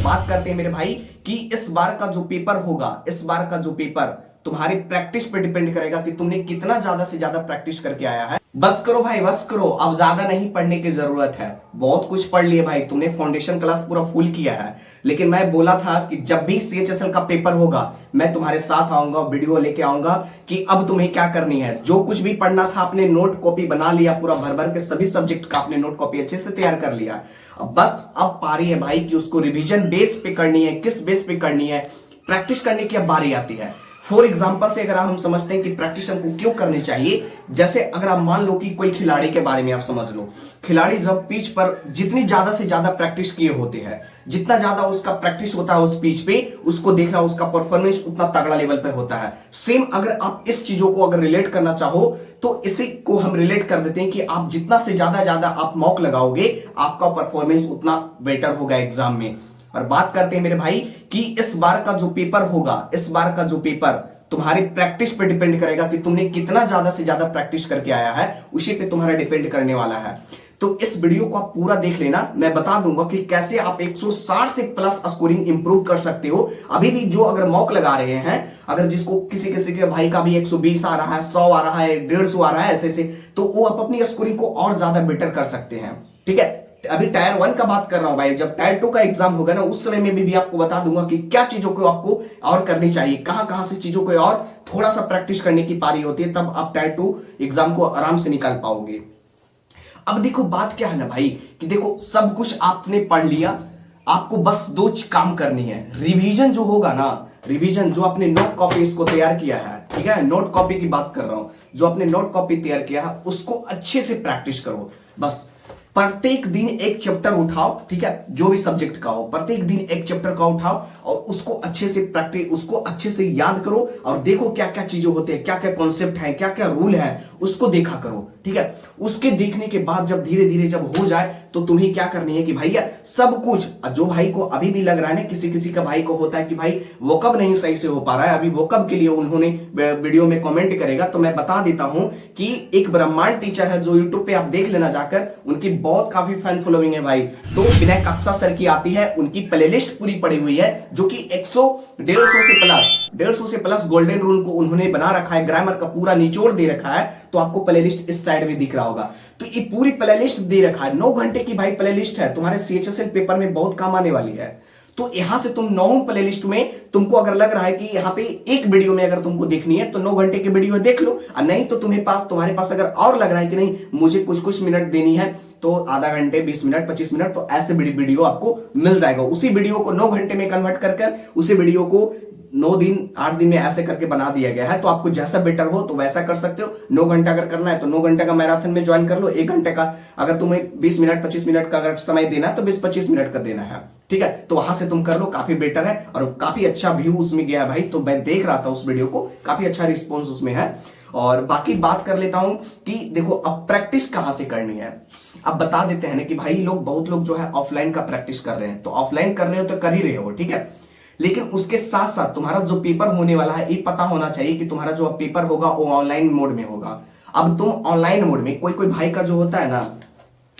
बात करते हैं मेरे भाई कि इस बार का जो पेपर होगा, इस बार का जो पेपर तुम्हारी प्रैक्टिस पे डिपेंड करेगा कि तुमने कितना ज्यादा से ज्यादा प्रैक्टिस करके आया है। बस करो भाई, बस करो, अब ज्यादा नहीं पढ़ने की जरूरत है। बहुत कुछ पढ़ लिए भाई तुमने, फाउंडेशन क्लास पूरा फुल किया है। लेकिन मैं बोला था कि जब भी सीएचएसएल का पेपर होगा मैं तुम्हारे साथ आऊंगा, वीडियो लेके आऊंगा कि अब तुम्हें क्या करनी है। जो कुछ भी पढ़ना था अपने नोट कॉपी बना लिया, पूरा भर भर के सभी सब्जेक्ट का अपने नोट कॉपी अच्छे से तैयार कर लिया। अब बस अब पारी है भाई कि उसको रिवीजन बेस पे करनी है। किस बेस पे करनी है? प्रैक्टिस करने की अब बारी आती है। फॉर एग्जाम्पल से अगर हम समझते हैं कि प्रैक्टिस हमको क्यों करनी चाहिए, जैसे अगर आप मान लो कि कोई खिलाड़ी के बारे में आप समझ लो, खिलाड़ी जब पिच पर जितनी ज्यादा से ज्यादा प्रैक्टिस किए होते हैं, जितना ज्यादा उसका प्रैक्टिस होता है उस पिच पे, उसको देखना उसका परफॉर्मेंस उतना तगड़ा लेवल पे होता है। सेम अगर आप इस चीजों को अगर रिलेट करना चाहो तो इसी को हम रिलेट कर देते हैं कि आप जितना से ज्यादा आप मॉक लगाओगे आपका परफॉर्मेंस उतना बेटर होगा एग्जाम में। और बात करते हैं मेरे भाई कि इस बार का जो पेपर होगा, इस बार का जो पेपर तुम्हारी प्रैक्टिस पे डिपेंड करेगा कि तुमने कितना ज्यादा से ज्यादा प्रैक्टिस करके आया है, उसी पे तुम्हारा डिपेंड करने वाला है। तो इस वीडियो को आप पूरा देख लेना, मैं बता दूंगा कि कैसे आप 160 से प्लस स्कोरिंग इंप्रूव कर सकते हो। अभी भी जो अगर मॉक लगा रहे हैं, अगर जिसको किसी किसी के भाई का भी 120 आ रहा है, 100 आ रहा है, 150 आ रहा है, ऐसे तो वो आप अपनी स्कोरिंग को और ज्यादा बेटर कर सकते हैं। ठीक है, अभी टायर 1 का बात कर रहा हूं भाई, जब टायर 2 का एग्जाम होगा ना उस समय में भी आपको बता दूंगा कि क्या चीजों को आपको और करनी चाहिए, कहां कहां से चीजों को और थोड़ा सा प्रैक्टिस करने की पारी होती है, तब आप टायर 2 एग्जाम को आराम से निकाल पाओगे। अब देखो बात क्या है ना भाई कि देखो सब कुछ आपने पढ़ लिया, आपको बस दो काम करनी है। रिवीजन जो होगा ना, रिवीजन जो आपने नोट कॉपी इसको तैयार किया है, ठीक है, नोट कॉपी की बात कर रहा हूं, जो आपने नोट कॉपी तैयार किया है उसको अच्छे से प्रैक्टिस करो। बस प्रत्येक दिन एक चैप्टर उठाओ, ठीक है, जो भी सब्जेक्ट का हो, प्रत्येक दिन एक चैप्टर का उठाओ और उसको अच्छे से प्रैक्टिस, उसको अच्छे से याद करो और देखो क्या क्या चीजें होते हैं, क्या क्या कॉन्सेप्ट है, क्या क्या रूल है, उसको देखा करो। ठीक है, उसके देखने के बाद जब धीरे धीरे जब हो जाए तो तुम्हें क्या करनी है कि भैया सब कुछ, जो भाई को अभी भी लग रहा है ना, किसी किसी का भाई को होता है कि भाई वोकब नहीं सही से हो पा रहा है, अभी वोकब के लिए उन्होंने वीडियो में कमेंट करेगा, तो मैं बता देता हूं कि एक ब्रह्मांड टीचर है जो यूट्यूब पे आप देख लेना जाकर, उनकी बहुत काफी फैन फॉलोइंग है भाई। तो विनय कक्सा सर की आती है, उनकी प्लेलिस्ट पूरी पड़ी हुई है जो कि 150 से प्लस गोल्डन रूल को उन्होंने बना रखा है, ग्रामर का पूरा निचोड़ दे रखा है। तो आपको प्लेलिस्ट इस साइड में दिख रहा होगा, तो ये पूरी प्लेलिस्ट दे रखा है, 9 घंटे की भाई प्लेलिस्ट है, तुम्हारे सीएचएसएल पेपर में बहुत काम आने वाली है। तो यहां से तुम 9 प्लेलिस्ट में तुमको अगर लग रहा है कि यहां पे एक वीडियो में अगर तुमको देखनी है तो 9 घंटे की वीडियो देख लो, और नहीं तो तुम्हारे पास अगर और लग रहा है कि नहीं मुझे कुछ कुछ मिनट देनी है तो आधा घंटे, 20 मिनट, 25 मिनट, तो ऐसे वीडियो आपको मिल जाएगा। उसी वीडियो को 9 घंटे में कन्वर्ट कर उसी वीडियो को 9 दिन 8 दिन में ऐसे करके बना दिया गया है। तो आपको जैसा बेटर हो तो वैसा कर सकते हो। 9 घंटा अगर करना है तो 9 घंटे का मैराथन में ज्वाइन कर लो। 1 घंटे का अगर तुम्हें 20 मिनट 25 मिनट का अगर समय देना है तो 20-25 मिनट का देना है, ठीक है, तो वहां से तुम कर लो, काफी बेटर है और काफी अच्छा व्यू उसमें गया भाई। तो मैं देख रहा था उस वीडियो को, काफी अच्छा रिस्पॉन्स उसमें है। और बाकी बात कर लेता हूं कि देखो अब प्रैक्टिस कहां से करनी है। अब बता देते हैं ना कि भाई बहुत लोग जो है ऑफलाइन का प्रैक्टिस कर रहे हैं, तो ऑफलाइन कर रहे हो तो कर ही रहे हो, ठीक है, लेकिन उसके साथ साथ तुम्हारा जो पेपर होने वाला है ये पता होना चाहिए कि तुम्हारा जो पेपर होगा वो ऑनलाइन मोड में होगा। अब तुम ऑनलाइन मोड में, कोई भाई का जो होता है ना,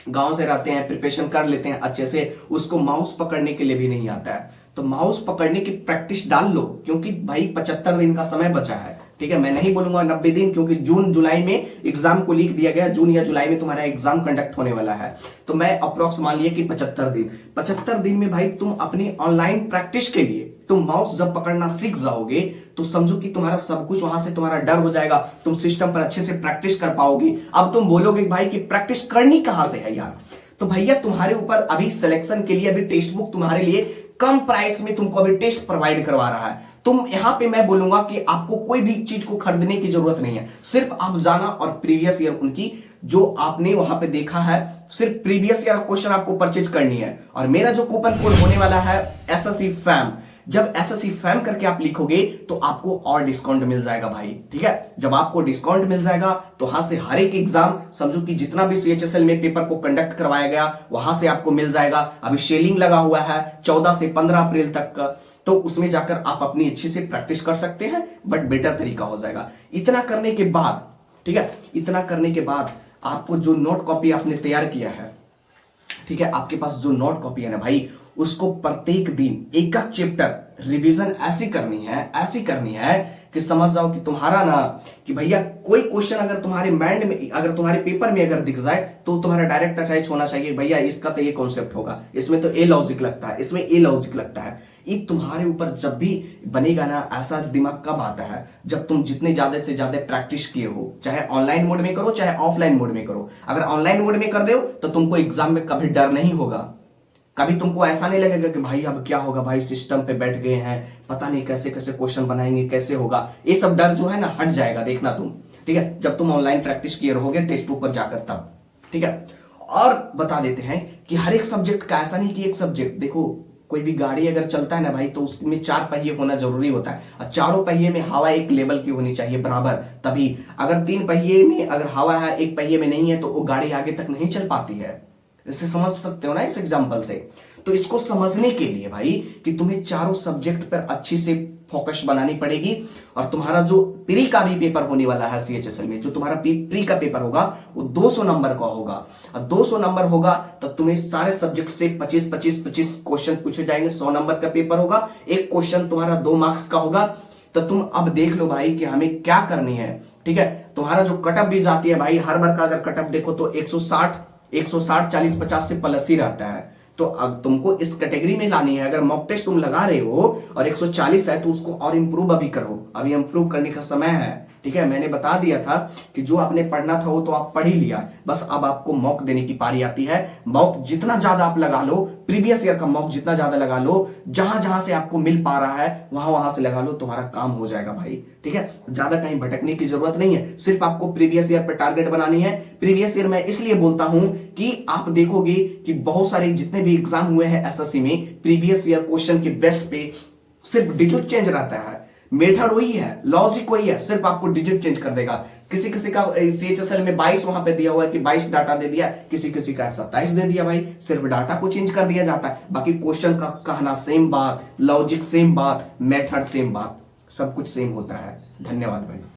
गांव से रहते हैं, प्रिपरेशन कर लेते हैं अच्छे से, उसको माउस पकड़ने के लिए भी नहीं आता है, तो माउस पकड़ने की प्रैक्टिस डाल लो, क्योंकि भाई 75 दिन का समय बचा है। ठीक है, मैं नहीं बोलूंगा 90 दिन, क्योंकि जून जुलाई में एग्जाम को लीक दिया गया, जून या जुलाई में तुम्हारा एग्जाम कंडक्ट होने वाला है। तो मैं अप्रोक्स मान लिया कि 75 दिन में भाई तुम अपनी ऑनलाइन प्रैक्टिस के लिए तुम माउस जब पकड़ना सीख जाओगे तो समझो कि तुम्हारा सब कुछ वहां से तुम्हारा डर हो जाएगा, तुम सिस्टम पर अच्छे से प्रैक्टिस कर पाओगे। अब तुम बोलोगे भाई कि प्रैक्टिस करनी कहां से है यार, तो भैया तुम्हारे ऊपर अभी सिलेक्शन के लिए अभी टेक्स्ट बुक तुम्हारे लिए कम प्राइस में तुमको अभी टेस्ट प्रोवाइड करवा रहा है। तुम यहां पे मैं बोलूंगा कि आपको कोई भी चीज को खरीदने की जरूरत नहीं है, सिर्फ आप जाना और प्रीवियस ईयर उनकी जो आपने वहां पे देखा है, सिर्फ प्रीवियस ईयर क्वेश्चन आपको परचेज करनी है। और मेरा जो कूपन कोड होने वाला है एसएससी फैम, जब एसएससी फैम करके आप लिखोगे तो आपको और डिस्काउंट मिल जाएगा भाई। ठीक है, जब आपको डिस्काउंट मिल जाएगा तो वहां से हर एक एग्जाम, समझो कि जितना भी सीएचएसएल में पेपर को कंडक्ट करवाया गया वहां से आपको मिल जाएगा। अभी शेलिंग लगा हुआ है 14 से 15 अप्रैल तक का, तो उसमें जाकर आप अपनी अच्छी से प्रैक्टिस कर सकते हैं, बट बेटर तरीका हो जाएगा। इतना करने के बाद, ठीक है, इतना करने के बाद आपको जो नोट कॉपी आपने तैयार किया है, ठीक है, आपके पास जो नोट कॉपी है ना भाई, उसको प्रत्येक दिन एक एक चैप्टर रिवीजन ऐसी करनी है कि समझ जाओ कि तुम्हारा ना, कि भैया कोई क्वेश्चन अगर तुम्हारे माइंड में, अगर तुम्हारे पेपर में अगर दिख जाए तो तुम्हारा डायरेक्ट अटैच होना चाहिए, भैया इसका तो ये कॉन्सेप्ट होगा, इसमें तो ए लॉजिक लगता है, इसमें ए लॉजिक लगता है। ये तुम्हारे ऊपर जब भी बनेगा ना, ऐसा दिमाग कब आता है, जब तुम जितने ज्यादा से ज्यादा प्रैक्टिस किए हो, चाहे ऑनलाइन मोड में करो चाहे ऑफलाइन मोड में करो। अगर ऑनलाइन मोड में कर रहे हो तो तुमको एग्जाम में कभी डर नहीं होगा, कभी तुमको ऐसा नहीं लगेगा कि भाई अब क्या होगा, भाई सिस्टम पे बैठ गए हैं, पता नहीं कैसे कैसे क्वेश्चन बनाएंगे, कैसे होगा। ये सब डर जो है ना हट जाएगा, देखना तुम, ठीक है, जब तुम ऑनलाइन प्रैक्टिस किए रहोगे टेक्स्ट बुक पर जाकर तब, ठीक है। और बता देते हैं कि हर एक सब्जेक्ट का ऐसा नहीं कि एक सब्जेक्ट, देखो कोई भी गाड़ी अगर चलता है ना भाई, तो उसमें 4 पहिए होना जरूरी होता है, और चारों पहिए में हवा एक लेवल की होनी चाहिए, बराबर। तभी अगर 3 पहिए में अगर हवा है, एक पहिए में नहीं है, तो वो गाड़ी आगे तक नहीं चल पाती है। इसे समझ सकते हो ना इस एग्जांपल से। तो इसको समझने के लिए भाई कि तुम्हें चारों सब्जेक्ट पर अच्छी से फोकस बनानी पड़ेगी। और तुम्हारा जो प्री का भी पेपर होने वाला है सीएचएसएल में, जो तुम्हारा प्री का पेपर होगा वो 200 नंबर का होगा, और 200 नंबर होगा तो तुम्हें सारे सब्जेक्ट से 25 क्वेश्चन पूछे जाएंगे। 100 नंबर का पेपर होगा, एक क्वेश्चन तुम्हारा 2 मार्क्स का होगा। तो तुम अब देख लो भाई कि हमें क्या करनी है, ठीक है। तुम्हारा जो कटअप भी जाती है भाई, हर बार का अगर कटअप देखो तो 160 40 50 से प्लस ही रहता है। तो अब तुमको इस कैटेगरी में लानी है। अगर मॉक टेस्ट तुम लगा रहे हो और 140 है तो उसको और इंप्रूव अभी करो, अभी इंप्रूव करने का समय है, ठीक है। मैंने बता दिया था कि जो आपने पढ़ना था वो तो आप पढ़ ही लिया, बस अब आपको मॉक देने की पारी आती है। मॉक जितना ज्यादा आप लगा लो, प्रीवियस ईयर का मॉक जितना ज्यादा लगा लो, जहां जहां से आपको मिल पा रहा है वहां वहां से लगा लो, तुम्हारा काम हो जाएगा भाई, ठीक है। ज्यादा कहीं भटकने की जरूरत नहीं है, सिर्फ आपको प्रीवियस ईयर पर टारगेट बनानी है। प्रीवियस ईयर मैं इसलिए बोलता हूं कि आप देखोगे कि बहुत सारे जितने भी एग्जाम हुए हैं एसएससी में, प्रीवियस ईयर क्वेश्चन के बेस्ट पे सिर्फ डिजिट चेंज रहता है, मेथड वही है, लॉजिक वही है, सिर्फ आपको डिजिट चेंज कर देगा। किसी किसी का सीएचएसएल में 22 वहां पे दिया हुआ है कि 22 डाटा दे दिया, किसी किसी का 27 दे दिया, भाई सिर्फ डाटा को चेंज कर दिया जाता है, बाकी क्वेश्चन का कहना सेम बात, लॉजिक सेम बात, मेथड सेम बात, सब कुछ सेम होता है। धन्यवाद भाई।